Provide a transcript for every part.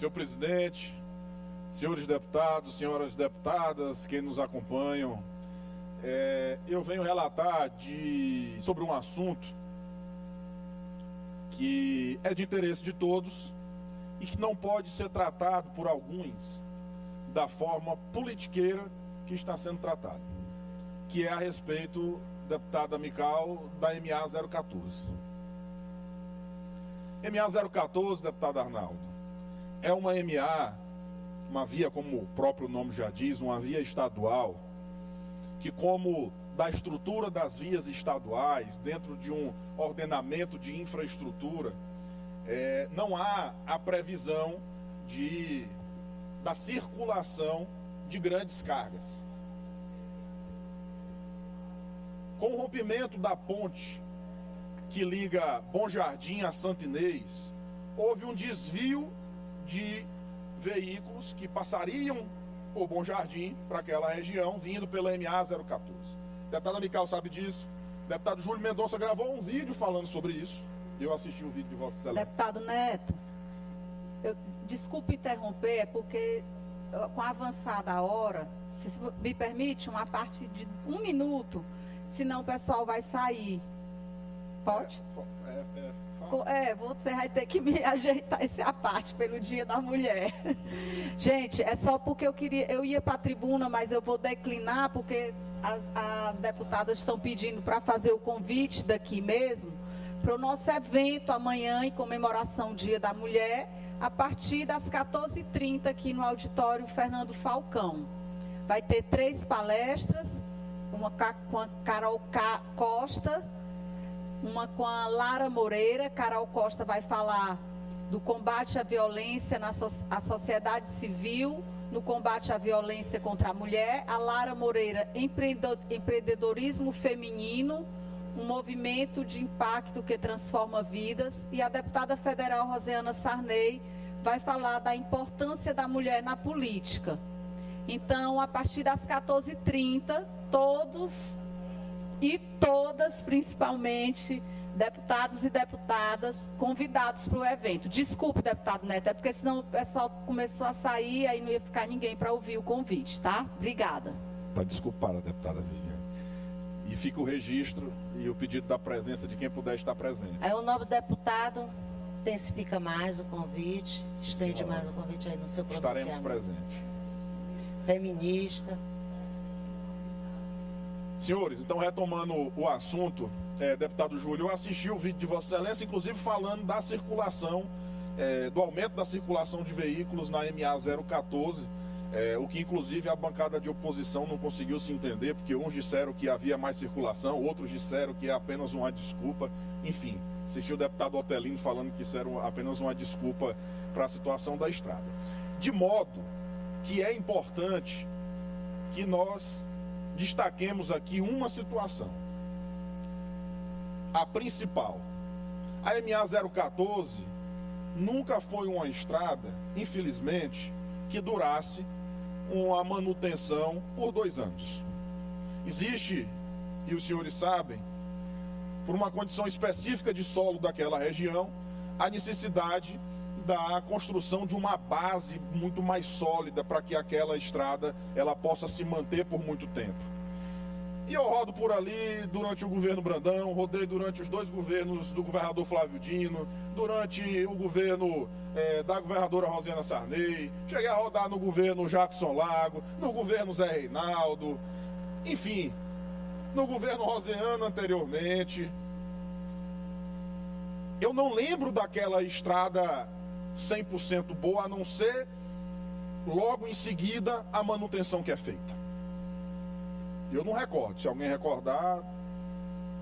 Senhor presidente, senhores deputados, senhoras deputadas, que nos acompanham, eu venho relatar sobre um assunto que é de interesse de todos e que não pode ser tratado por alguns da forma politiqueira que está sendo tratado, que é a respeito, deputada Mical, da MA 014. MA 014, deputado Arnaldo, é uma MA, uma via, como o próprio nome já diz, uma via estadual, que como da estrutura das vias estaduais, dentro de um ordenamento de infraestrutura, não há a previsão da circulação de grandes cargas. Com o rompimento da ponte que liga Bom Jardim a Santo Inês, houve um desvio de veículos que passariam por Bom Jardim para aquela região, vindo pela MA 014. Deputada Mical sabe disso. Deputado Júlio Mendonça gravou um vídeo falando sobre isso. Eu assisti o vídeo de Vossa Excelência. Deputado Neto, desculpe interromper, é porque com a avançada hora, se me permite, uma parte de 1 minuto, senão o pessoal vai sair. Pode? Você vai ter que me ajeitar essa parte pelo Dia da Mulher. Gente, é só porque eu ia para a tribuna, mas eu vou declinar, porque as deputadas estão pedindo para fazer o convite daqui mesmo, para o nosso evento amanhã, em comemoração ao Dia da Mulher, a partir das 14h30, aqui no auditório Fernando Falcão. Vai ter 3 palestras, uma com a Carol Costa, uma com a Lara Moreira. Carol Costa vai falar do combate à violência na sociedade civil, no combate à violência contra a mulher. A Lara Moreira, empreendedorismo feminino, um movimento de impacto que transforma vidas. E a deputada federal Rosiana Sarney vai falar da importância da mulher na política. Então, a partir das 14h30, todos e todas, principalmente, deputados e deputadas, convidados para o evento. Desculpe, deputado Neto, é porque senão o pessoal começou a sair, aí não ia ficar ninguém para ouvir o convite, tá? Obrigada. Está desculpada, deputada Viviane. E fica o registro e o pedido da presença de quem puder estar presente. Aí o nobre deputado intensifica mais o convite, estende mais o convite aí no seu pronunciamento. Estaremos presentes. Feminista. Senhores, então retomando o assunto, deputado Júlio, eu assisti o vídeo de Vossa Excelência, inclusive falando da circulação, do aumento da circulação de veículos na MA 014, o que inclusive a bancada de oposição não conseguiu se entender, porque uns disseram que havia mais circulação, outros disseram que é apenas uma desculpa, enfim, assisti o deputado Otelino falando que isso era apenas uma desculpa para a situação da estrada. De modo que é importante que nós destaquemos aqui uma situação. A principal. A MA 014 nunca foi uma estrada, infelizmente, que durasse uma manutenção por 2 anos. Existe, e os senhores sabem, por uma condição específica de solo daquela região, a necessidade da construção de uma base muito mais sólida para que aquela estrada ela possa se manter por muito tempo. E eu rodo por ali durante o governo Brandão, rodei durante os 2 governos do governador Flávio Dino, durante o governo da governadora Rosiana Sarney, cheguei a rodar no governo Jackson Lago, no governo Zé Reinaldo, enfim, no governo Rosiana anteriormente. Eu não lembro daquela estrada 100% boa, a não ser logo em seguida a manutenção que é feita. Eu não recordo. Se alguém recordar,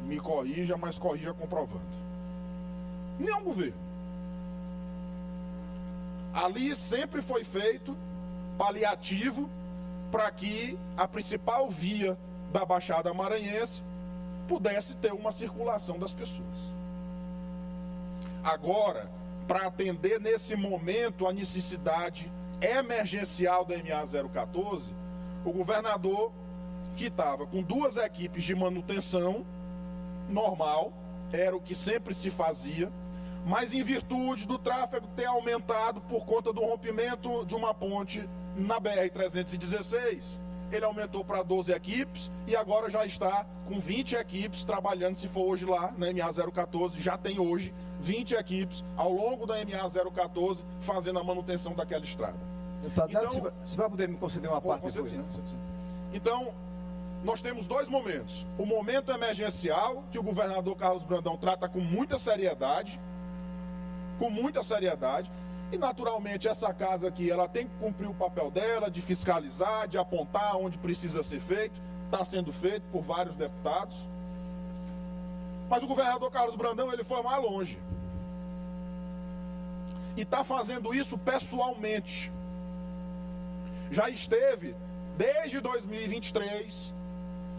me corrija, mas corrija comprovando. Nenhum governo. Ali sempre foi feito paliativo para que a principal via da Baixada Maranhense pudesse ter uma circulação das pessoas. Agora, para atender nesse momento a necessidade emergencial da MA 014, o governador, que estava com 2 equipes de manutenção normal, era o que sempre se fazia, mas em virtude do tráfego ter aumentado por conta do rompimento de uma ponte na BR-316, ele aumentou para 12 equipes e agora já está com 20 equipes trabalhando. Se for hoje lá na MA-014, já tem hoje 20 equipes ao longo da MA-014 fazendo a manutenção daquela estrada. Deputado Neto, você vai poder me conceder uma parte depois, né? Então, nós temos dois momentos. O momento emergencial, que o governador Carlos Brandão trata com muita seriedade, e naturalmente essa casa aqui, ela tem que cumprir o papel dela, de fiscalizar, de apontar onde precisa ser feito, está sendo feito por vários deputados. Mas o governador Carlos Brandão, ele foi mais longe. E está fazendo isso pessoalmente. Já esteve, desde 2023,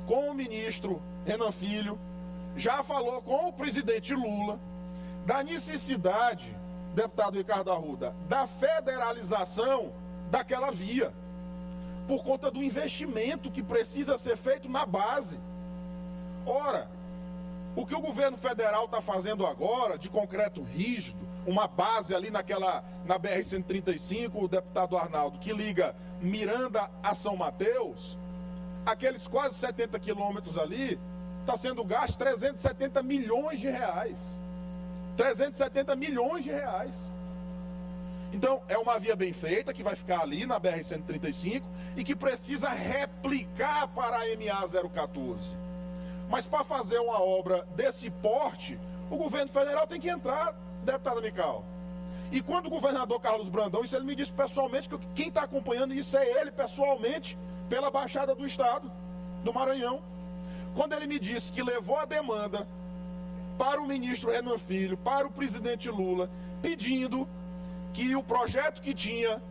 com o ministro Renan Filho, já falou com o presidente Lula da necessidade, deputado Ricardo Arruda, da federalização daquela via, por conta do investimento que precisa ser feito na base. Ora, o que o governo federal está fazendo agora, de concreto rígido, uma base ali na BR-135, o deputado Arnaldo, que liga Miranda a São Mateus, aqueles quase 70 quilômetros ali, está sendo gasto 370 milhões de reais. 370 milhões de reais. Então, é uma via bem feita, que vai ficar ali na BR-135 e que precisa replicar para a MA-014. Mas para fazer uma obra desse porte, o governo federal tem que entrar, deputada Mical. E quando o governador Carlos Brandão, isso ele me disse pessoalmente, que quem está acompanhando isso é ele pessoalmente, pela Baixada do Estado, do Maranhão. Quando ele me disse que levou a demanda para o ministro Renan Filho, para o presidente Lula, pedindo que o projeto que tinha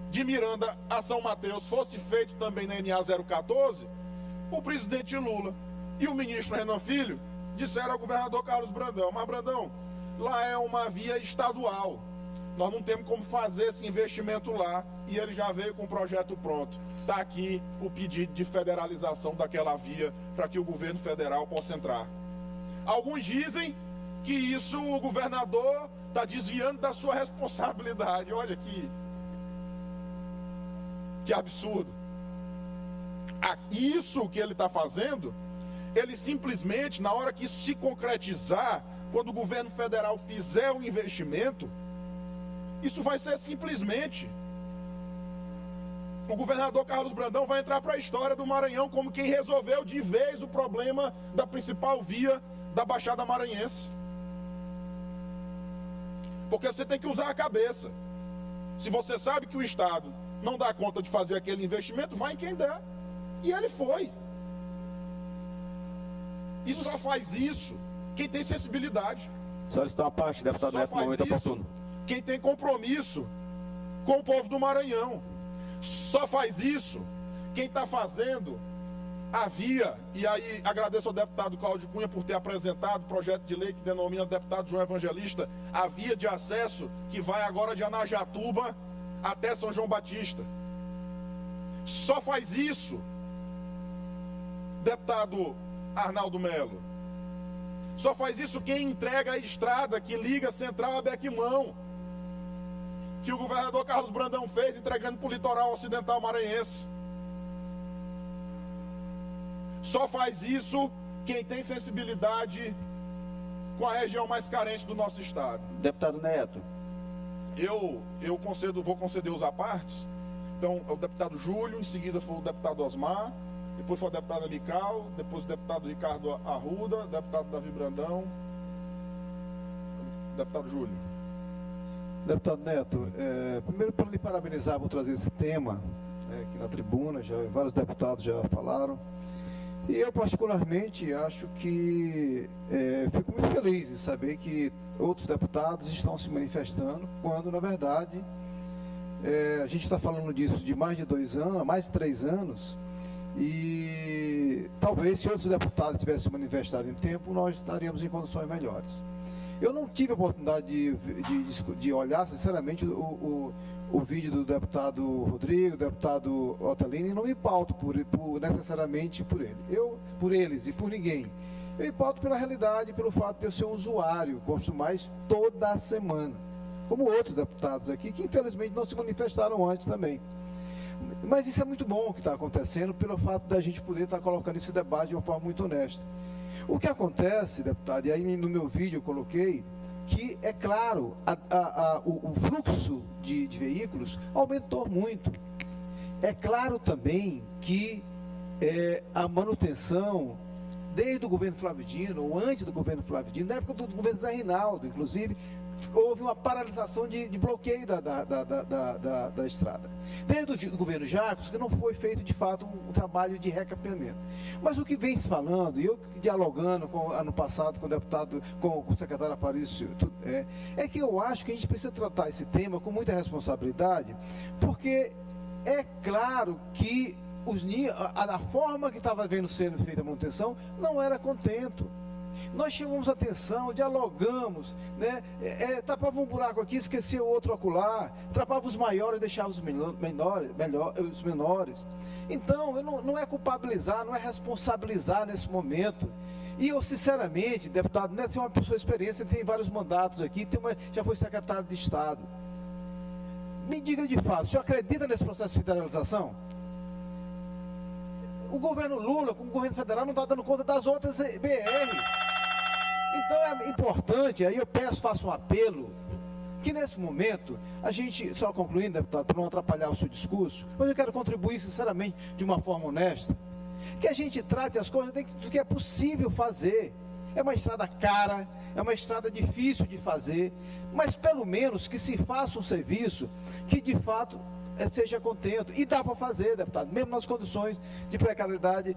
de Miranda a São Mateus fosse feito também na MA-014, o presidente Lula e o ministro Renan Filho disseram ao governador Carlos Brandão: mas Brandão, lá é uma via estadual, nós não temos como fazer esse investimento lá, e ele já veio com o projeto pronto. Está aqui o pedido de federalização daquela via para que o governo federal possa entrar. Alguns dizem que isso o governador está desviando da sua responsabilidade. Olha que absurdo. Isso que ele está fazendo, ele simplesmente, na hora que isso se concretizar, quando o governo federal fizer o investimento, isso vai ser simplesmente... O governador Carlos Brandão vai entrar para a história do Maranhão como quem resolveu de vez o problema da principal via da Baixada Maranhense. Porque você tem que usar a cabeça. Se você sabe que o Estado não dá conta de fazer aquele investimento, vai em quem der. E ele foi. E só faz isso quem tem sensibilidade. Solicitar uma parte, deputado Neto, no momento oportuno. Quem tem compromisso com o povo do Maranhão. Só faz isso quem está fazendo a via, e aí agradeço ao deputado Cláudio Cunha por ter apresentado o projeto de lei que denomina o deputado João Evangelista, a via de acesso que vai agora de Anajatuba até São João Batista. Só faz isso, deputado Arnaldo Melo. Só faz isso quem entrega a estrada que liga Central a Bequimão, que o governador Carlos Brandão fez, entregando para o litoral ocidental maranhense. Só faz isso quem tem sensibilidade com a região mais carente do nosso estado. Deputado Neto. Eu vou conceder os apartes. Então, é o deputado Júlio, em seguida foi o deputado Osmar, depois foi a deputada Mical, depois o deputado Ricardo Arruda, deputado Davi Brandão, deputado Júlio. Deputado Neto, primeiro para lhe parabenizar por trazer esse tema aqui na tribuna, vários deputados já falaram, e eu particularmente acho que fico muito feliz em saber que outros deputados estão se manifestando, quando na verdade a gente está falando disso de mais de 2 anos, mais de 3 anos, e talvez se outros deputados tivessem se manifestado em tempo, nós estaríamos em condições melhores. Eu não tive a oportunidade de olhar, sinceramente, o vídeo do deputado Rodrigo, do deputado Otelino, e não me pauto necessariamente por ele. Por eles e por ninguém. Eu pauto pela realidade, pelo fato de eu ser um usuário, gosto mais toda semana, como outros deputados aqui, que infelizmente não se manifestaram antes também. Mas isso é muito bom o que está acontecendo, pelo fato da gente poder estar colocando esse debate de uma forma muito honesta. O que acontece, deputado, e aí no meu vídeo eu coloquei, que é claro, o fluxo de veículos aumentou muito. É claro também que a manutenção, desde o governo Flávio Dino, ou antes do governo Flávio Dino, na época do governo Zé Rinaldo, inclusive, houve uma paralisação de bloqueio da estrada. Desde o governo Jacos, que não foi feito de fato um trabalho de recapeamento. Mas o que vem se falando, e eu dialogando ano passado com o deputado, com o secretário Aparício, é que eu acho que a gente precisa tratar esse tema com muita responsabilidade, porque é claro que a forma que estava sendo feita a manutenção não era contento. Nós chamamos atenção, dialogamos, né? Tapava um buraco aqui, esquecia o outro acolá, tapava os maiores e deixava os menores. Então, não é culpabilizar, não é responsabilizar nesse momento. E eu, sinceramente, deputado Neto, é uma pessoa experiente, tem vários mandatos aqui, já foi secretário de Estado. Me diga de fato, o senhor acredita nesse processo de federalização? O governo Lula, como governo federal, não está dando conta das outras BR. Então é importante, aí eu faço um apelo, que nesse momento, a gente, só concluindo, deputado, para não atrapalhar o seu discurso, mas eu quero contribuir sinceramente de uma forma honesta, que a gente trate as coisas do que é possível fazer. É uma estrada cara, é uma estrada difícil de fazer, mas pelo menos que se faça um serviço que de fato seja contento. E dá para fazer, deputado, mesmo nas condições de precariedade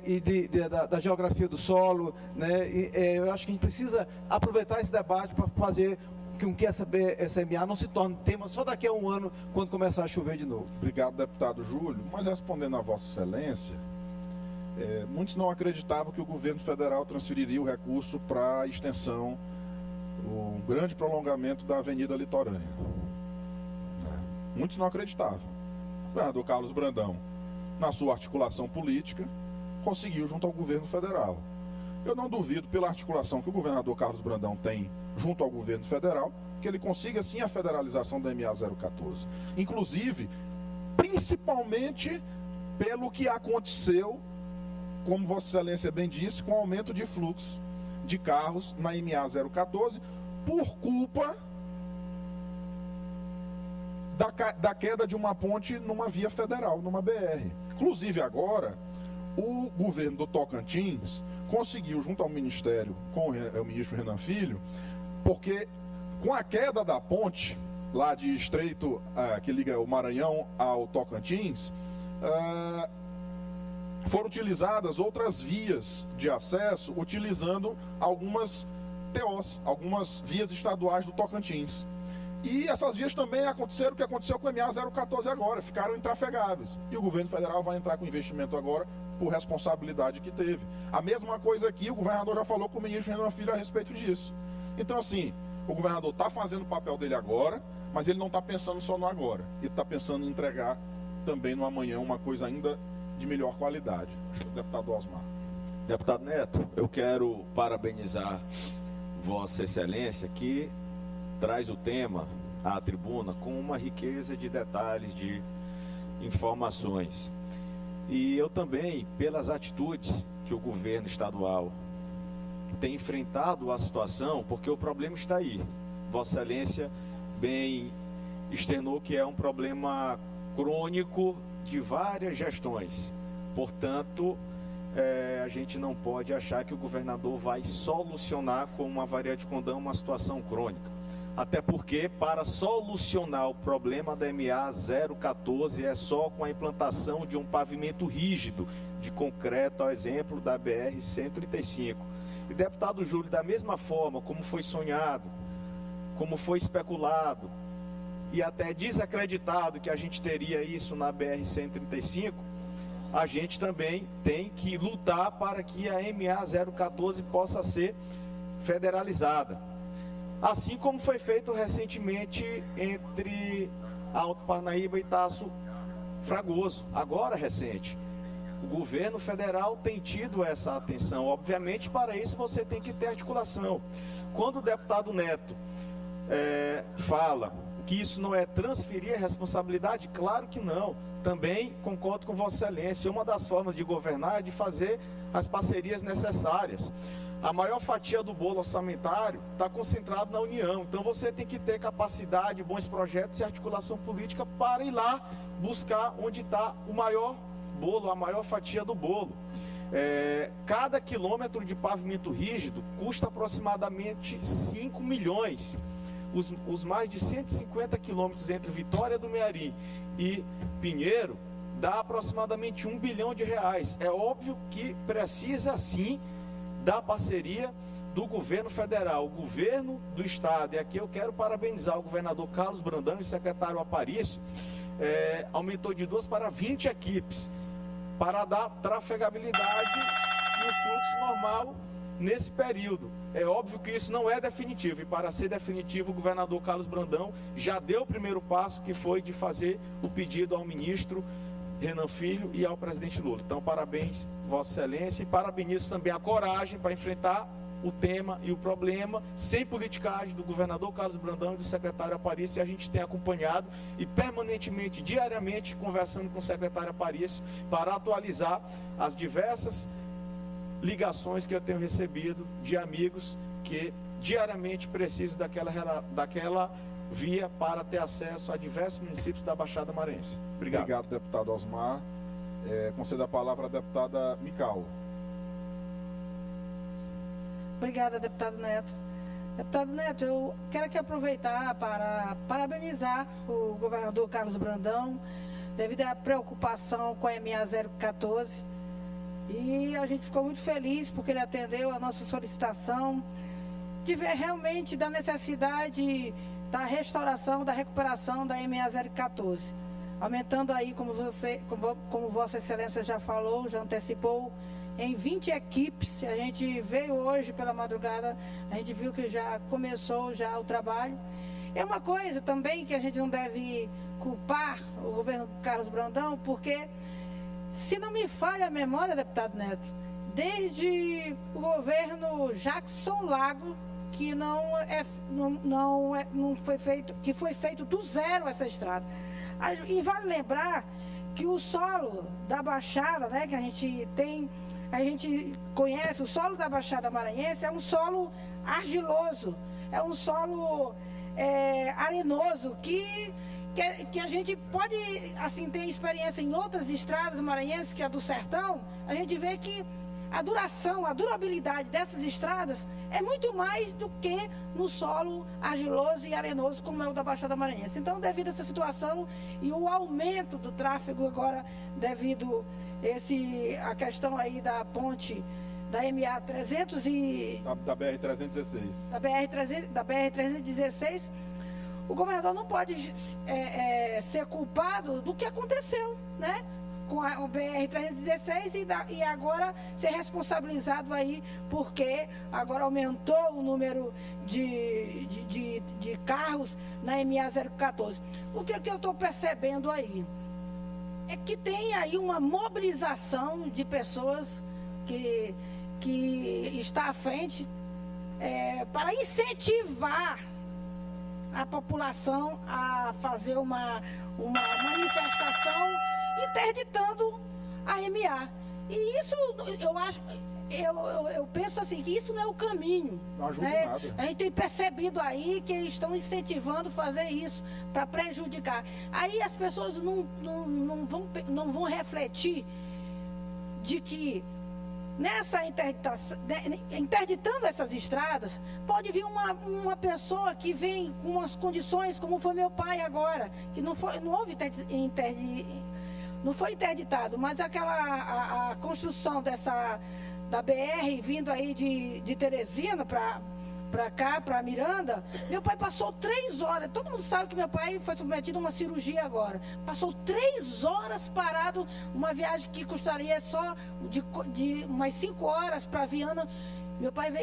e da geografia do solo, né? Eu acho que a gente precisa aproveitar esse debate para fazer com que essa MA não se torne tema só daqui a um ano, quando começar a chover de novo. Obrigado, deputado Júlio. Mas respondendo a Vossa Excelência, muitos não acreditavam que o governo federal transferiria o recurso para a extensão, o grande prolongamento da Avenida Litorânea. Muitos não acreditavam. O governador Carlos Brandão, na sua articulação política, conseguiu junto ao governo federal. Eu não duvido, pela articulação que o governador Carlos Brandão tem junto ao governo federal, que ele consiga sim a federalização da MA 014. Inclusive, principalmente pelo que aconteceu, como Vossa Excelência bem disse, com o aumento de fluxo de carros na MA 014, por culpa da queda de uma ponte numa via federal, numa BR. Inclusive agora, o governo do Tocantins conseguiu, junto ao Ministério, com o ministro Renan Filho, porque com a queda da ponte, lá de Estreito, que liga o Maranhão ao Tocantins, foram utilizadas outras vias de acesso, utilizando algumas TOs, algumas vias estaduais do Tocantins. E essas vias também aconteceram o que aconteceu com a MA 014 agora, ficaram intrafegáveis. E o governo federal vai entrar com investimento agora por responsabilidade que teve. A mesma coisa aqui, o governador já falou com o ministro Renan Filho a respeito disso. Então, assim, o governador está fazendo o papel dele agora, mas ele não está pensando só no agora. Ele está pensando em entregar também no amanhã uma coisa ainda de melhor qualidade. Acho que o deputado Osmar. Deputado Neto, eu quero parabenizar Vossa Excelência, que traz o tema à tribuna com uma riqueza de detalhes, de informações. E eu também, pelas atitudes que o governo estadual tem enfrentado a situação, porque o problema está aí. Vossa Excelência bem externou que é um problema crônico de várias gestões. Portanto, a gente não pode achar que o governador vai solucionar com uma variante de condão uma situação crônica. Até porque, para solucionar o problema da MA 014, é só com a implantação de um pavimento rígido, de concreto, ao exemplo da BR-135. E, deputado Júlio, da mesma forma como foi sonhado, como foi especulado, e até desacreditado que a gente teria isso na BR-135, a gente também tem que lutar para que a MA 014 possa ser federalizada. Assim como foi feito recentemente entre Alto Parnaíba e Tasso Fragoso, agora recente. O governo federal tem tido essa atenção. Obviamente, para isso você tem que ter articulação. Quando o deputado Neto fala que isso não é transferir a responsabilidade, claro que não. Também concordo com Vossa Excelência. Uma das formas de governar é de fazer as parcerias necessárias. A maior fatia do bolo orçamentário está concentrado na União. Então você tem que ter capacidade, bons projetos e articulação política para ir lá buscar onde está o maior bolo, a maior fatia do bolo. Cada quilômetro de pavimento rígido custa aproximadamente 5 milhões. Os mais de 150 quilômetros entre Vitória do Mearim e Pinheiro dá aproximadamente R$1 bilhão. É óbvio que precisa sim da parceria do governo federal, o governo do estado. E aqui eu quero parabenizar o governador Carlos Brandão e o secretário Aparício. Aumentou de 2 para 20 equipes para dar trafegabilidade no fluxo normal nesse período. É óbvio que isso não é definitivo, e para ser definitivo o governador Carlos Brandão já deu o primeiro passo, que foi de fazer o pedido ao ministro Renan Filho e ao presidente Lula. Então, parabéns, Vossa Excelência, e parabenizo também a coragem para enfrentar o tema e o problema, sem politicagem, do governador Carlos Brandão e do secretário Aparício. E a gente tem acompanhado e permanentemente, diariamente, conversando com o secretário Aparício para atualizar as diversas ligações que eu tenho recebido de amigos que diariamente precisam daquela via para ter acesso a diversos municípios da Baixada Maranhense. Obrigado. Obrigado, deputado Osmar. Concedo a palavra à deputada Mical. Obrigada, deputado Neto. Deputado Neto, eu quero aqui aproveitar para parabenizar o governador Carlos Brandão devido à preocupação com a MA 014. E a gente ficou muito feliz porque ele atendeu a nossa solicitação de ver realmente da necessidade da restauração, da recuperação da MA 014. Aumentando aí, como Vossa Excelência já falou, já antecipou, em 20 equipes. A gente veio hoje pela madrugada, a gente viu que já começou já o trabalho. É uma coisa também que a gente não deve culpar o governo Carlos Brandão, porque, se não me falha a memória, deputado Neto, desde o governo Jackson Lago, que foi feito do zero essa estrada. E vale lembrar que o solo da Baixada, né, que a gente conhece, o solo da Baixada Maranhense é um solo argiloso, é um solo arenoso, que a gente pode, assim, ter experiência em outras estradas maranhenses, que é do sertão. A gente vê que a durabilidade dessas estradas é muito mais do que no solo argiloso e arenoso, como é o da Baixada Maranhense. Então, devido a essa situação e o aumento do tráfego agora, devido a questão aí da ponte da MA 300 e... Da BR-316. Da BR-316, o governador não pode ser culpado do que aconteceu, né? Com a BR-316 e agora ser responsabilizado aí, porque agora aumentou o número de carros na MA 014. O que eu estou percebendo aí é que tem aí uma mobilização de pessoas que está à frente para incentivar a população a fazer uma manifestação interditando a MA. E isso, eu penso assim, que isso não é o caminho. Não ajuda né? nada. A gente tem percebido aí que estão incentivando fazer isso para prejudicar. Aí as pessoas não vão refletir de que nessa interditando essas estradas, pode vir uma pessoa que vem com umas condições, como foi meu pai agora, que não foi interditado, mas a construção da BR vindo aí de Teresina para cá, para Miranda. Meu pai passou 3 horas, todo mundo sabe que meu pai foi submetido a uma cirurgia agora, passou 3 horas parado, uma viagem que custaria só de umas 5 horas para Viana. Meu pai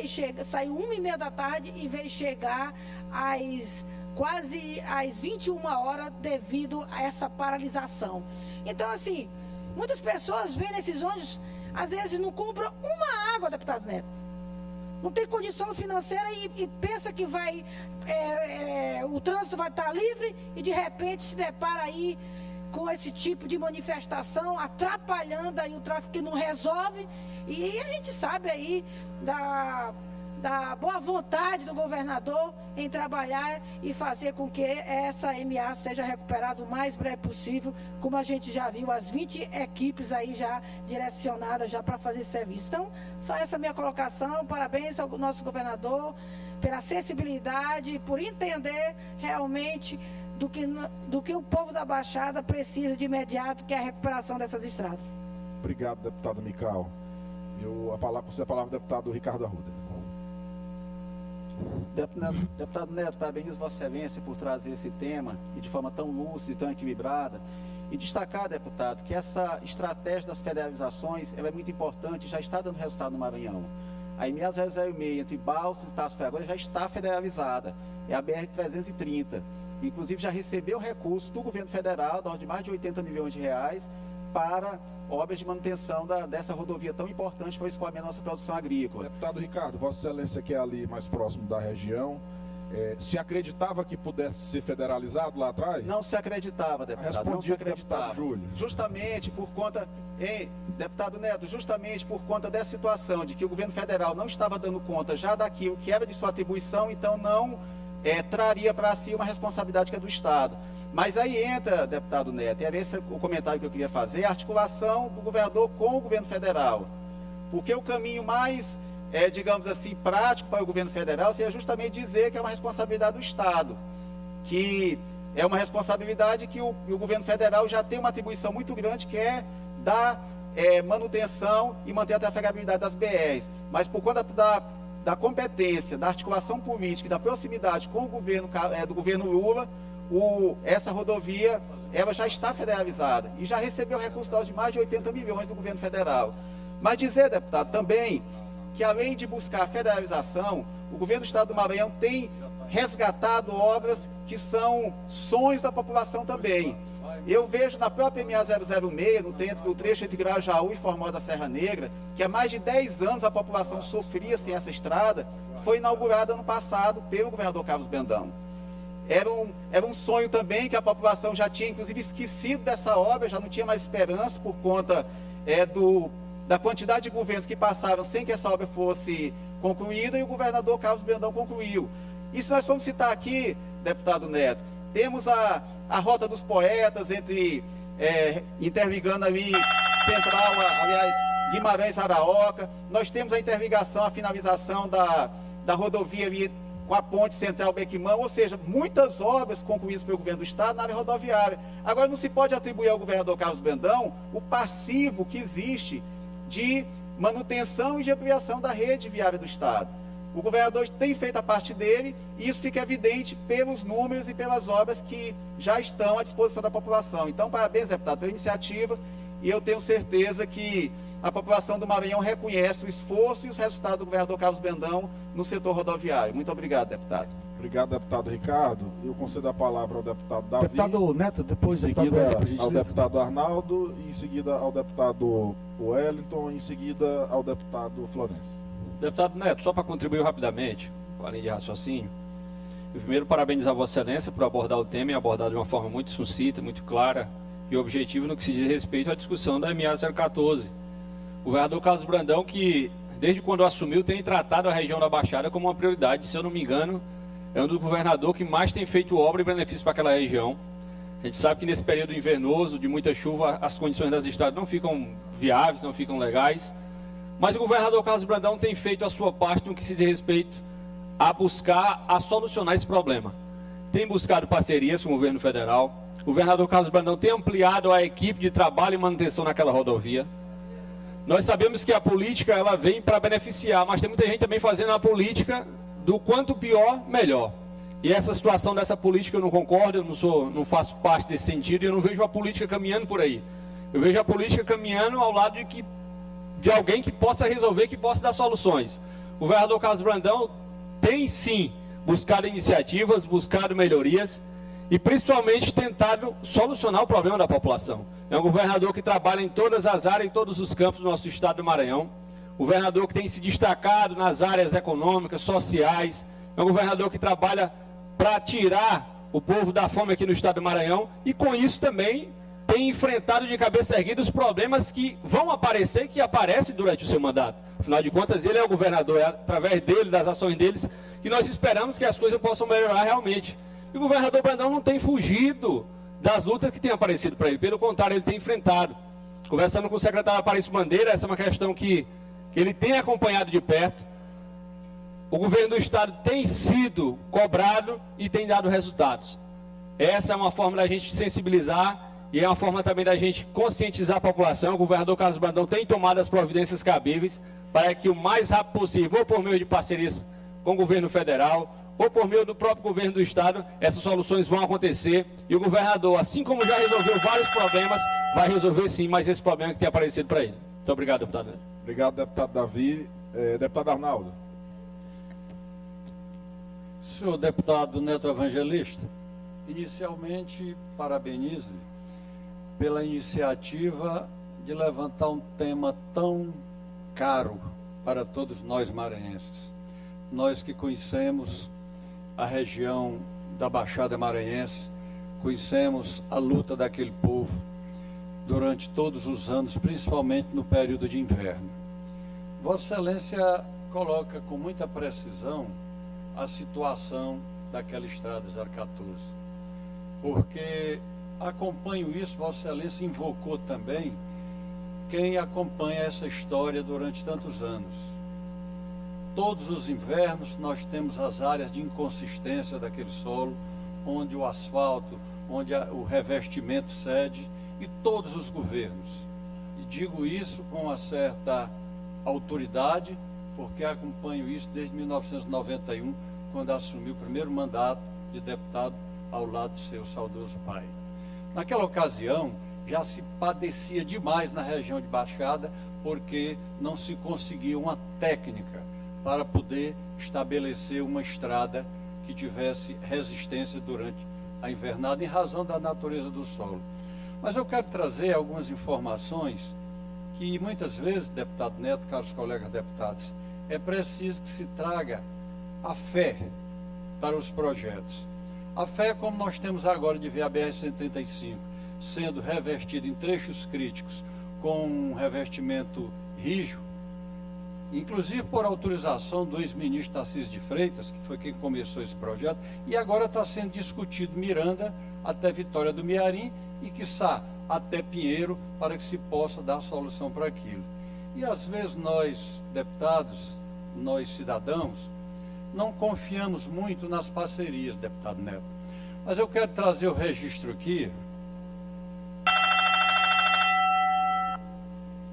saiu 1h30 da tarde e veio chegar quase às 21 horas devido a essa paralisação. Então, assim, Muitas pessoas vêm nesses ônibus, às vezes não compram uma água, deputado Neto. Não tem condição financeira e pensa que o trânsito vai estar livre e de repente se depara aí com esse tipo de manifestação, atrapalhando aí o tráfego que não resolve. E a gente sabe aí da boa vontade do governador em trabalhar e fazer com que essa MA seja recuperada o mais breve possível, como a gente já viu, as 20 equipes aí já direcionadas já para fazer serviço. Então, só essa minha colocação, parabéns ao nosso governador pela sensibilidade, por entender realmente do que o povo da Baixada precisa de imediato, que é a recuperação dessas estradas. Obrigado, deputada Mical. A palavra do deputado Ricardo Arruda. Deputado Neto, parabenizo Vossa Excelência por trazer esse tema e de forma tão lúcida e tão equilibrada. E destacar, deputado, que essa estratégia das federalizações ela é muito importante e já está dando resultado no Maranhão. A MA 006 entre Balsas e Tasso Ferreira já está federalizada. É a BR-330. Inclusive já recebeu recursos do governo federal, da ordem de mais de 80 milhões de reais, para obras de manutenção dessa rodovia tão importante para o escoamento da nossa produção agrícola. Deputado Ricardo, Vossa Excelência, que é ali mais próximo da região, se acreditava que pudesse ser federalizado lá atrás? Não se acreditava, deputado. Não se acreditava. Júlio. Justamente por conta, deputado Neto, justamente por conta dessa situação de que o governo federal não estava dando conta já daquilo que era de sua atribuição, então não traria para si uma responsabilidade que é do Estado. Mas aí entra, deputado Neto, e é esse o comentário que eu queria fazer, a articulação do governador com o governo federal. Porque o caminho mais, digamos assim, prático para o governo federal seria justamente dizer que é uma responsabilidade do Estado, que é uma responsabilidade que o governo federal já tem uma atribuição muito grande, que é dar manutenção e manter a trafegabilidade das BRs. Mas por conta da competência, da articulação política e da proximidade com o governo do governo Lula, essa rodovia ela já está federalizada e já recebeu recursos de mais de 80 milhões do governo federal. Mas dizer, deputado, também que além de buscar a federalização, o governo do Estado do Maranhão tem resgatado obras que são sonhos da população também. Eu vejo na própria MA 006, no trecho entre Grajaú e Formosa da Serra Negra, que há mais de 10 anos a população sofria sem essa estrada, foi inaugurada ano passado pelo governador Carlos Brandão. Era um sonho também que a população já tinha, inclusive, esquecido dessa obra, já não tinha mais esperança por conta da quantidade de governos que passaram sem que essa obra fosse concluída, e o governador Carlos Brandão concluiu. E se nós formos citar aqui, deputado Neto, temos a Rota dos Poetas, interligando ali Central, Guimarães-Araoca, nós temos a interligação, a finalização da rodovia ali com a ponte Central Bequimão, ou seja, muitas obras concluídas pelo governo do Estado na área rodoviária. Agora, não se pode atribuir ao governador Carlos Brandão o passivo que existe de manutenção e de ampliação da rede viária do Estado. O governador tem feito a parte dele e isso fica evidente pelos números e pelas obras que já estão à disposição da população. Então, parabéns, deputado, pela iniciativa, e eu tenho certeza que a população do Maranhão reconhece o esforço e os resultados do governador Carlos Brandão no setor rodoviário. Muito obrigado, deputado. Obrigado, deputado Ricardo. Eu concedo a palavra ao deputado Davi. Deputado Neto, depois em seguida deputado Neto, ao deputado Arnaldo, em seguida ao deputado Wellington, em seguida ao deputado Florencio. Deputado Neto, só para contribuir rapidamente, além de raciocínio, eu primeiro parabenizar a Vossa Excelência por abordar o tema e abordar de uma forma muito sucinta, muito clara e objetiva no que se diz respeito à discussão da MA 014. O governador Carlos Brandão, que desde quando assumiu tem tratado a região da Baixada como uma prioridade, se eu não me engano, é um dos governadores que mais tem feito obra e benefício para aquela região. A gente sabe que nesse período invernoso, de muita chuva, as condições das estradas não ficam viáveis, não ficam legais. Mas o governador Carlos Brandão tem feito a sua parte no que se diz respeito a buscar, a solucionar esse problema. Tem buscado parcerias com o governo federal. O governador Carlos Brandão tem ampliado a equipe de trabalho e manutenção naquela rodovia. Nós sabemos que a política ela vem para beneficiar, mas tem muita gente também fazendo a política do quanto pior, melhor. E essa situação dessa política eu não concordo, eu não faço parte desse sentido e eu não vejo a política caminhando por aí. Eu vejo a política caminhando ao lado de alguém que possa resolver, que possa dar soluções. O governador Carlos Brandão tem sim buscado iniciativas, buscado melhorias, e principalmente tentado solucionar o problema da população. É um governador que trabalha em todas as áreas, em todos os campos do nosso estado do Maranhão. Governador que tem se destacado nas áreas econômicas, sociais. É um governador que trabalha para tirar o povo da fome aqui no estado do Maranhão e com isso também tem enfrentado de cabeça erguida os problemas que vão aparecer e que aparecem durante o seu mandato. Afinal de contas, ele é o governador, é através dele, das ações deles, que nós esperamos que as coisas possam melhorar realmente. E o governador Brandão não tem fugido das lutas que têm aparecido para ele. Pelo contrário, ele tem enfrentado. Conversando com o secretário Aparício Bandeira, essa é uma questão que ele tem acompanhado de perto. O governo do estado tem sido cobrado e tem dado resultados. Essa é uma forma da gente sensibilizar e é uma forma também da gente conscientizar a população. O governador Carlos Brandão tem tomado as providências cabíveis para que o mais rápido possível, ou por meio de parcerias com o governo federal, ou por meio do próprio governo do estado, essas soluções vão acontecer. E o governador, assim como já resolveu vários problemas, vai resolver sim mais esse problema que tem aparecido para ele. Muito obrigado, deputado. Obrigado, deputado Davi. Deputado Arnaldo. Senhor deputado Neto Evangelista, inicialmente parabenizo pela iniciativa de levantar um tema tão caro para todos nós maranhenses. Nós que conhecemos a região da Baixada Maranhense, conhecemos a luta daquele povo durante todos os anos, principalmente no período de inverno. Vossa Excelência coloca com muita precisão a situação daquela estrada 014, porque acompanho isso, Vossa Excelência invocou também quem acompanha essa história durante tantos anos. Todos os invernos nós temos as áreas de inconsistência daquele solo, onde o asfalto, onde o revestimento cede, e todos os governos. E digo isso com uma certa autoridade, porque acompanho isso desde 1991, quando assumi o primeiro mandato de deputado ao lado do seu saudoso pai. Naquela ocasião, já se padecia demais na região de Baixada, porque não se conseguia uma técnica para poder estabelecer uma estrada que tivesse resistência durante a invernada, em razão da natureza do solo. Mas eu quero trazer algumas informações que muitas vezes, deputado Neto, caros colegas deputados, é preciso que se traga a fé para os projetos. A fé, como nós temos agora de ver a BR-135 sendo revestida em trechos críticos com um revestimento rígido, inclusive por autorização do ex-ministro Tarcísio de Freitas, que foi quem começou esse projeto, e agora está sendo discutido Miranda até Vitória do Mearim e, quiçá, até Pinheiro, para que se possa dar solução para aquilo. E às vezes nós, deputados, nós cidadãos, não confiamos muito nas parcerias, deputado Neto. Mas eu quero trazer o registro aqui.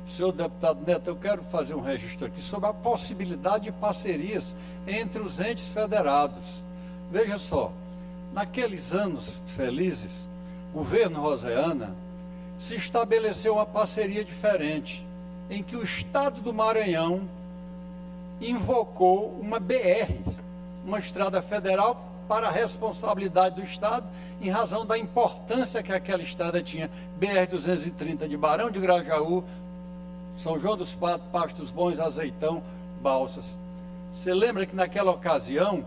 Senhor deputado Neto, eu quero fazer um registro aqui sobre a possibilidade de parcerias entre os entes federados. Veja só, naqueles anos felizes, o governo Roseana se estabeleceu uma parceria diferente, em que o Estado do Maranhão invocou uma BR, uma estrada federal, para a responsabilidade do Estado, em razão da importância que aquela estrada tinha. BR-230 de Barão de Grajaú, São João dos Patos, Pastos Bons, Azeitão, Balsas. Você lembra que naquela ocasião,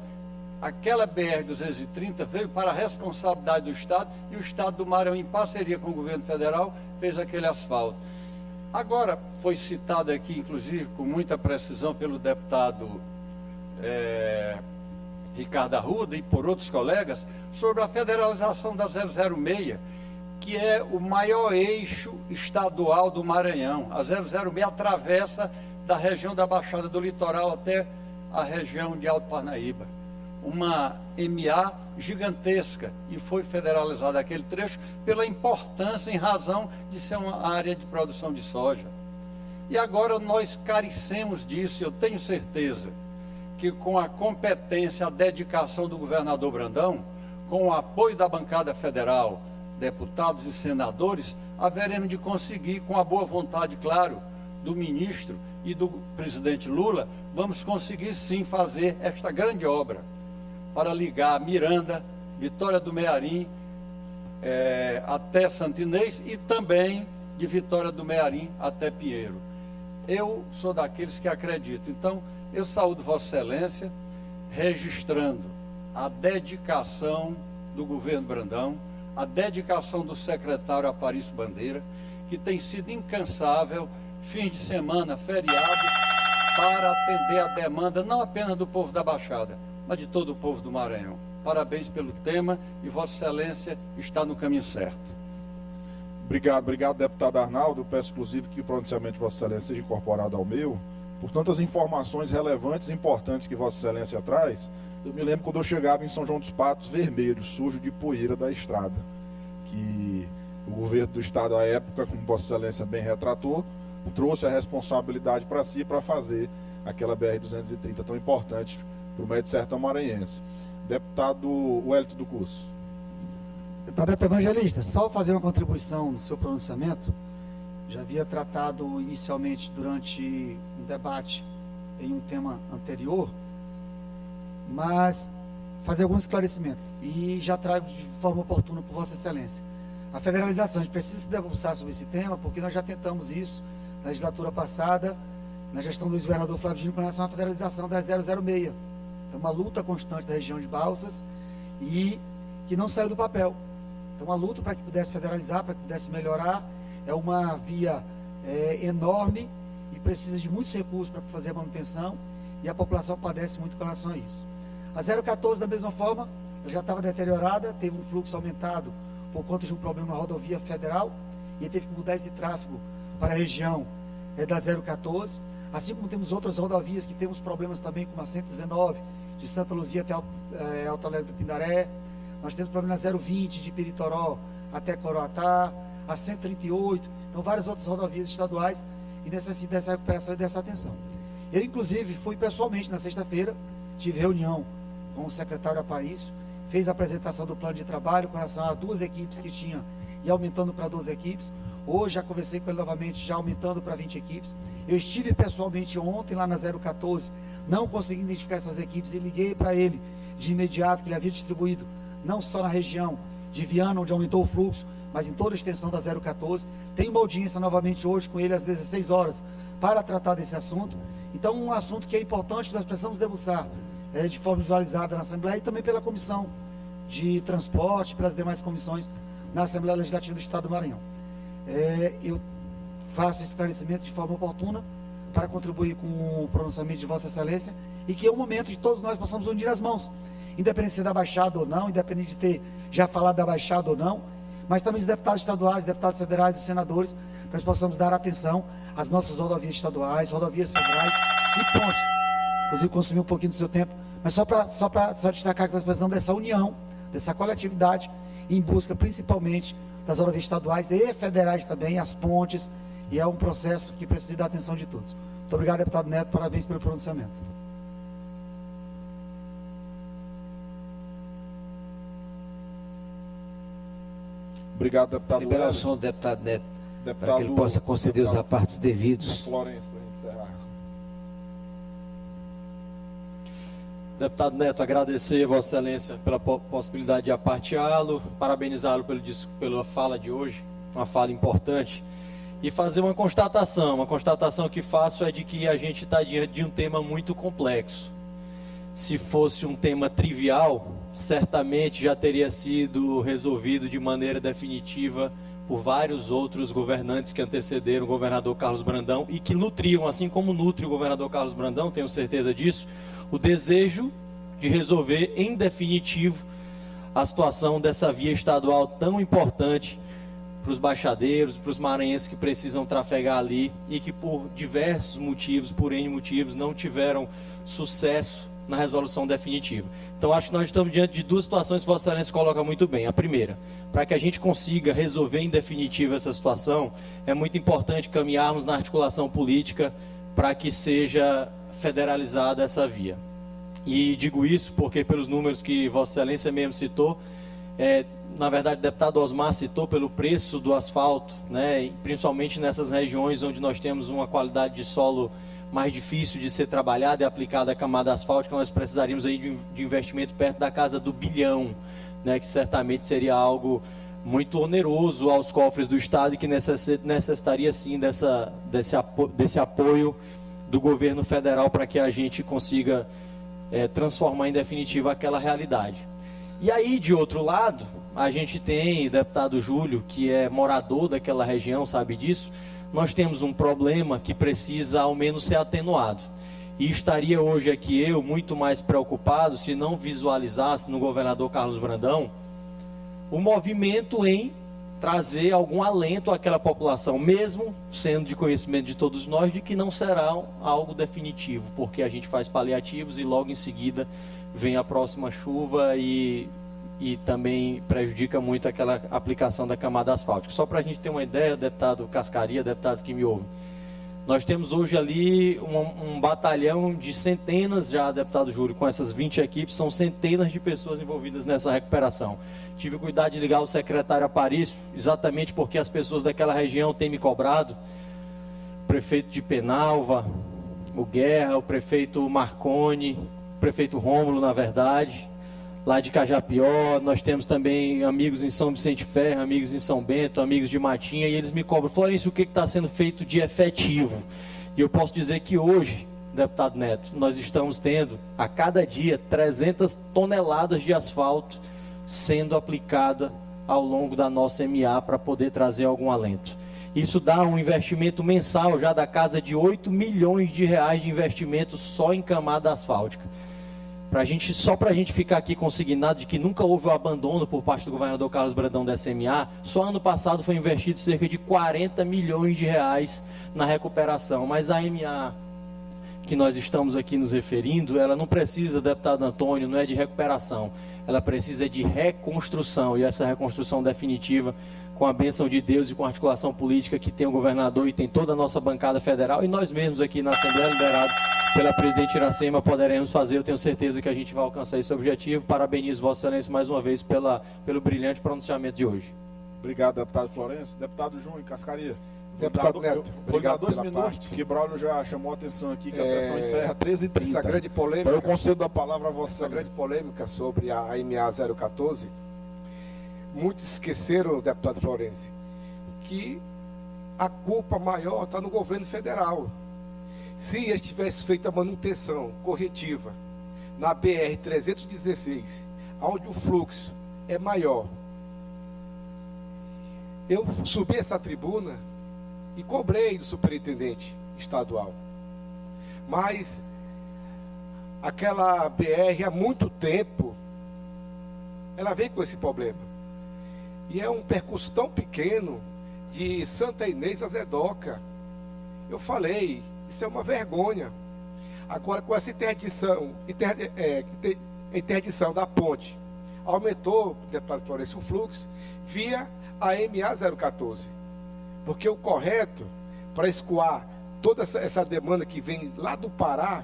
aquela BR-230 veio para a responsabilidade do Estado e o Estado do Maranhão, em parceria com o governo federal, fez aquele asfalto. Agora, foi citado aqui, inclusive, com muita precisão pelo deputado Ricardo Arruda e por outros colegas, sobre a federalização da 006, que é o maior eixo estadual do Maranhão. A 006 atravessa da região da Baixada do Litoral até a região de Alto Parnaíba. Uma MA gigantesca, e foi federalizado aquele trecho pela importância em razão de ser uma área de produção de soja. E agora nós carecemos disso. Eu tenho certeza que com a competência, a dedicação do governador Brandão, com o apoio da bancada federal, deputados e senadores, haveremos de conseguir, com a boa vontade, claro, do ministro e do presidente Lula, vamos conseguir sim fazer esta grande obra para ligar Miranda Vitória do Mearim até Santinês e também de Vitória do Mearim até Pinheiro. Eu sou daqueles que acreditam. Então, eu saúdo Vossa Excelência, registrando a dedicação do governo Brandão, a dedicação do secretário Aparício Bandeira, que tem sido incansável, fim de semana, feriado, para atender a demanda não apenas do povo da Baixada, mas de todo o povo do Maranhão. Parabéns pelo tema e Vossa Excelência está no caminho certo. Obrigado, deputado Arnaldo. Eu peço, inclusive, que o pronunciamento de Vossa Excelência seja incorporado ao meu. Por tantas informações relevantes e importantes que Vossa Excelência traz, eu me lembro quando eu chegava em São João dos Patos, vermelho, sujo de poeira da estrada, que o governo do estado à época, como Vossa Excelência bem retratou, trouxe a responsabilidade para si para fazer aquela BR-230 tão importante para o médio sertão maranhense. Deputado Wellington do Curso. Deputado Evangelista, só fazer uma contribuição no seu pronunciamento. Já havia tratado inicialmente durante um debate em um tema anterior, mas fazer alguns esclarecimentos e já trago de forma oportuna por Vossa Excelência. A federalização, a gente precisa se debruçar sobre esse tema, porque nós já tentamos isso na legislatura passada, na gestão do ex-governador Flávio Dino, com relação à federalização da 006. É uma luta constante da região de Balsas e que não saiu do papel. Então, uma luta para que pudesse federalizar, para que pudesse melhorar. É uma via enorme e precisa de muitos recursos para fazer a manutenção e a população padece muito com relação a isso. A 014, da mesma forma, ela já estava deteriorada, teve um fluxo aumentado por conta de um problema na rodovia federal e teve que mudar esse tráfego para a região da 014. Assim como temos outras rodovias que temos problemas também, como a 119, de Santa Luzia até Alto Alegre do Pindaré. Nós temos problema na 020, de Piritoró até Coroatá, a 138, então várias outras rodovias estaduais e necessitam dessa recuperação e dessa atenção. Eu, inclusive, fui pessoalmente na sexta-feira, tive reunião com o secretário Aparício, fez a apresentação do plano de trabalho com relação a 2 equipes que tinha e aumentando para 12 equipes. Hoje já conversei com ele novamente, já aumentando para 20 equipes. Eu estive pessoalmente ontem lá na 014, não consegui identificar essas equipes e liguei para ele de imediato, que ele havia distribuído, não só na região de Viana, onde aumentou o fluxo, mas em toda a extensão da 014. Tem uma audiência novamente hoje com ele às 16 horas para tratar desse assunto. Então, um assunto que é importante, nós precisamos debruçar de forma visualizada na Assembleia e também pela Comissão de Transporte, pelas demais comissões na Assembleia Legislativa do Estado do Maranhão. Eu faço esse esclarecimento de forma oportuna para contribuir com o pronunciamento de Vossa Excelência e que é o momento de todos nós possamos unir as mãos, independente de ser da Baixada ou não, independente de ter já falado da Baixada ou não, mas também os deputados estaduais, deputados federais, os senadores, para que nós possamos dar atenção às nossas rodovias estaduais, rodovias federais e pontes. Inclusive, consumir um pouquinho do seu tempo, mas só destacar que nós precisamos dessa união, dessa coletividade, em busca principalmente das rodovias estaduais e federais também, as pontes, e é um processo que precisa da atenção de todos. Muito obrigado, deputado Neto, parabéns pelo pronunciamento. Obrigado, deputado. Liberar o som do deputado Neto, deputado, para que ele possa conceder os apartes devidos. Florencio, para a gente encerrar. Deputado Neto, agradecer a Vossa Excelência pela possibilidade de aparteá-lo, parabenizá-lo pela fala de hoje, uma fala importante, e fazer uma constatação que faço é de que a gente está diante de um tema muito complexo. Se fosse um tema trivial, certamente já teria sido resolvido de maneira definitiva por vários outros governantes que antecederam o governador Carlos Brandão e que nutriam, assim como nutre o governador Carlos Brandão, tenho certeza disso, o desejo de resolver em definitivo a situação dessa via estadual tão importante para os baixadeiros, para os maranhenses que precisam trafegar ali e que por diversos motivos, por N motivos, não tiveram sucesso na resolução definitiva. Então acho que nós estamos diante de 2 situações que Vossa Excelência coloca muito bem. A primeira, para que a gente consiga resolver em definitivo essa situação, é muito importante caminharmos na articulação política para que seja federalizada essa via. E digo isso porque pelos números que Vossa Excelência mesmo citou, na verdade o deputado Osmar citou pelo preço do asfalto, né, principalmente nessas regiões onde nós temos uma qualidade de solo mais difícil de ser trabalhada e aplicada a camada asfáltica, nós precisaríamos aí de investimento perto da casa do 1 bilhão, né, que certamente seria algo muito oneroso aos cofres do Estado e que necessitaria sim desse apoio do governo federal para que a gente consiga transformar em definitiva aquela realidade. E aí, de outro lado, a gente tem o deputado Júlio, que é morador daquela região, sabe disso. Nós temos um problema que precisa ao menos ser atenuado. E estaria hoje aqui eu muito mais preocupado se não visualizasse no governador Carlos Brandão o movimento em trazer algum alento àquela população, mesmo sendo de conhecimento de todos nós de que não será algo definitivo, porque a gente faz paliativos e logo em seguida vem a próxima chuva e também prejudica muito aquela aplicação da camada asfáltica. Só para a gente ter uma ideia, deputado Cascaria, deputado que me ouve, nós temos hoje ali um batalhão de centenas já, deputado Júlio, com essas 20 equipes, são centenas de pessoas envolvidas nessa recuperação. Tive cuidado de ligar o secretário Aparício, exatamente porque as pessoas daquela região têm me cobrado, o prefeito de Penalva, o Guerra, o prefeito Marconi, o prefeito Rômulo, na verdade, lá de Cajapió, nós temos também amigos em São Vicente Ferro, amigos em São Bento, amigos de Matinha, e eles me cobram, Florencio, o que está sendo feito de efetivo? E eu posso dizer que hoje, deputado Neto, nós estamos tendo, a cada dia, 300 toneladas de asfalto sendo aplicada ao longo da nossa MA para poder trazer algum alento. Isso dá um investimento mensal já da casa de 8 milhões de reais de investimento só em camada asfáltica. Só para a gente ficar aqui consignado de que nunca houve o abandono por parte do governador Carlos Brandão dessa MA, só ano passado foi investido cerca de 40 milhões de reais na recuperação. Mas a MA que nós estamos aqui nos referindo, ela não precisa, deputado Antônio, não é de recuperação, ela precisa de reconstrução, e essa reconstrução definitiva, com a bênção de Deus e com a articulação política que tem o governador e tem toda a nossa bancada federal, e nós mesmos aqui na Assembleia, liderado pela presidente Iracema, poderemos fazer. Eu tenho certeza que a gente vai alcançar esse objetivo. Parabenizo Vossa Excelência mais uma vez pelo brilhante pronunciamento de hoje. Obrigado, deputado Florencio. Deputado Júnior Cascaria. Deputado Neto, vou dar obrigado 2 pela minutos, parte. que Braulio já chamou a atenção aqui, que a sessão encerra 13h30. Essa grande polêmica, Então eu concedo a palavra a Vossa essa Excelência. grande polêmica sobre a MA 014, muitos esqueceram, deputado Florencio, que a culpa maior está no governo federal. Se eles tivessem feito a manutenção corretiva na BR-316, onde o fluxo é maior, eu subi essa tribuna e cobrei do superintendente estadual. Mas aquela BR há muito tempo, ela vem com esse problema. E é um percurso tão pequeno de Santa Inês a Zedoca. Eu falei, isso é uma vergonha. Agora, com essa interdição da ponte, aumentou, deputado Florencio, o fluxo via a MA 014. Porque o correto, para escoar toda essa demanda que vem lá do Pará,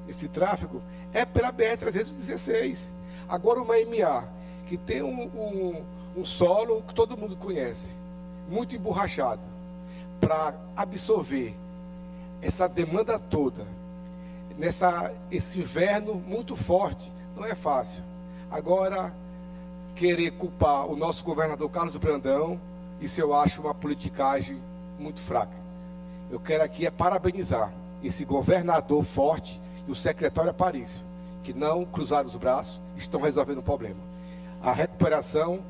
esse tráfego, é pela BR-316. Agora, uma MA que tem um solo que todo mundo conhece, muito emborrachado, para absorver essa demanda toda, esse inverno muito forte, não é fácil. Agora, querer culpar o nosso governador Carlos Brandão, isso eu acho uma politicagem muito fraca. Eu quero aqui parabenizar esse governador forte e o secretário Aparício, que não cruzaram os braços, estão resolvendo o problema. A recuperação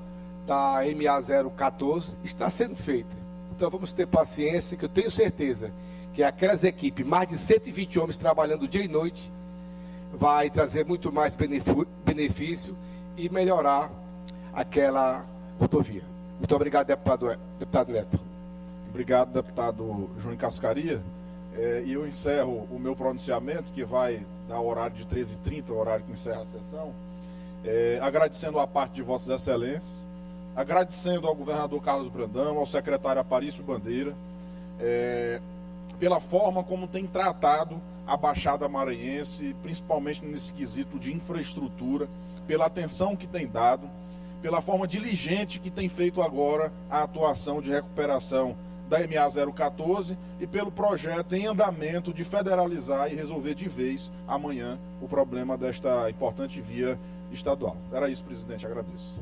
da MA 014 está sendo feita. Então vamos ter paciência, que eu tenho certeza que aquelas equipes, mais de 120 homens trabalhando dia e noite, vai trazer muito mais benefício e melhorar aquela rodovia. Muito obrigado, deputado Neto. Obrigado, deputado Júnior Cascaria. E eu encerro o meu pronunciamento, que vai dar o horário de 13h30, o horário que encerra a sessão, agradecendo a parte de Vossas Excelências, agradecendo ao governador Carlos Brandão, ao secretário Aparício Bandeira, pela forma como tem tratado a Baixada Maranhense, principalmente nesse quesito de infraestrutura, pela atenção que tem dado, pela forma diligente que tem feito agora a atuação de recuperação da MA 014 e pelo projeto em andamento de federalizar e resolver de vez amanhã o problema desta importante via estadual. Era isso, presidente, agradeço.